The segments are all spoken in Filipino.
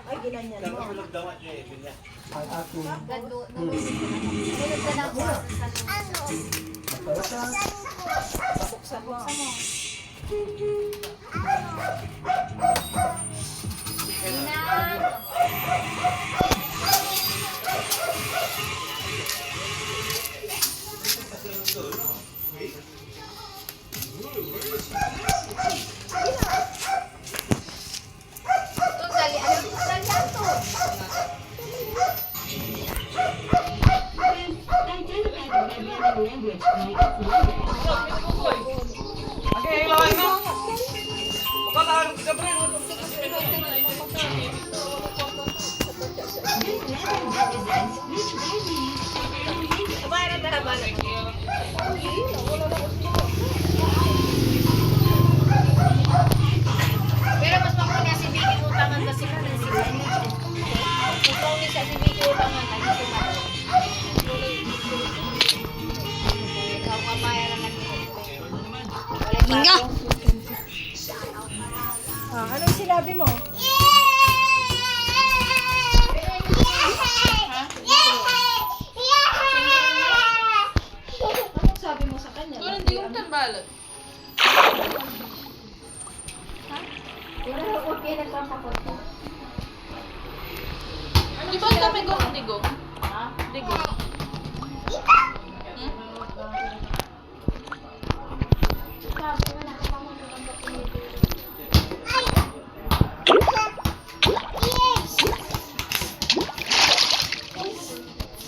Ay, ginanyan mo. Buksan mo. Pero mas makuha si Vicky utangan kasi ka na si Vicky. Ikaw ni sa si Vicky utangan kasi si Vicky. Ikaw kapaya naman ni Inga. Anong sinabi mo? Anong sabi mo sa kanya? Kung hindi ko balot. Pero okay na papakot ko. Di ba kami gong digo? Ha? Digo. Sabi mo nakapamunod ang batinito.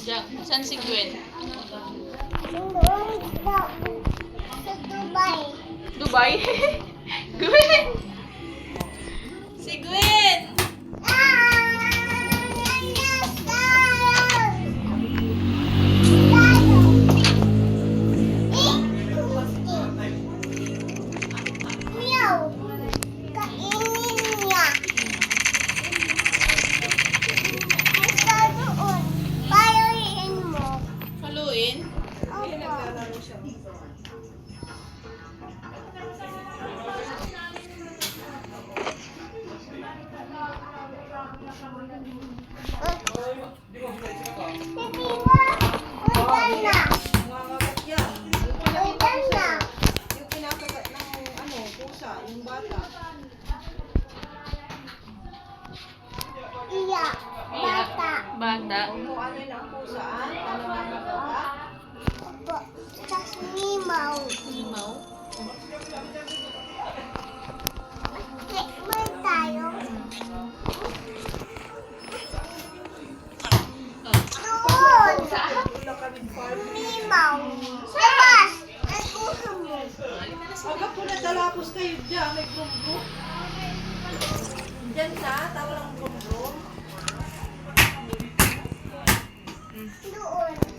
Diyan, saan si Gwen? Dubai? Gwen! Si Gwen! Haluin? Nangangagat yan. Yung pinakita ko sa'yo. Yung pinakagat ng pusa, yung bata. Bata. Kung ano yun ang pusa, ano nangangagat? Limaw. Agad po nagdalapos kayo dyan, may gumbo. Dyan sa, tawalang gumbo. Doon.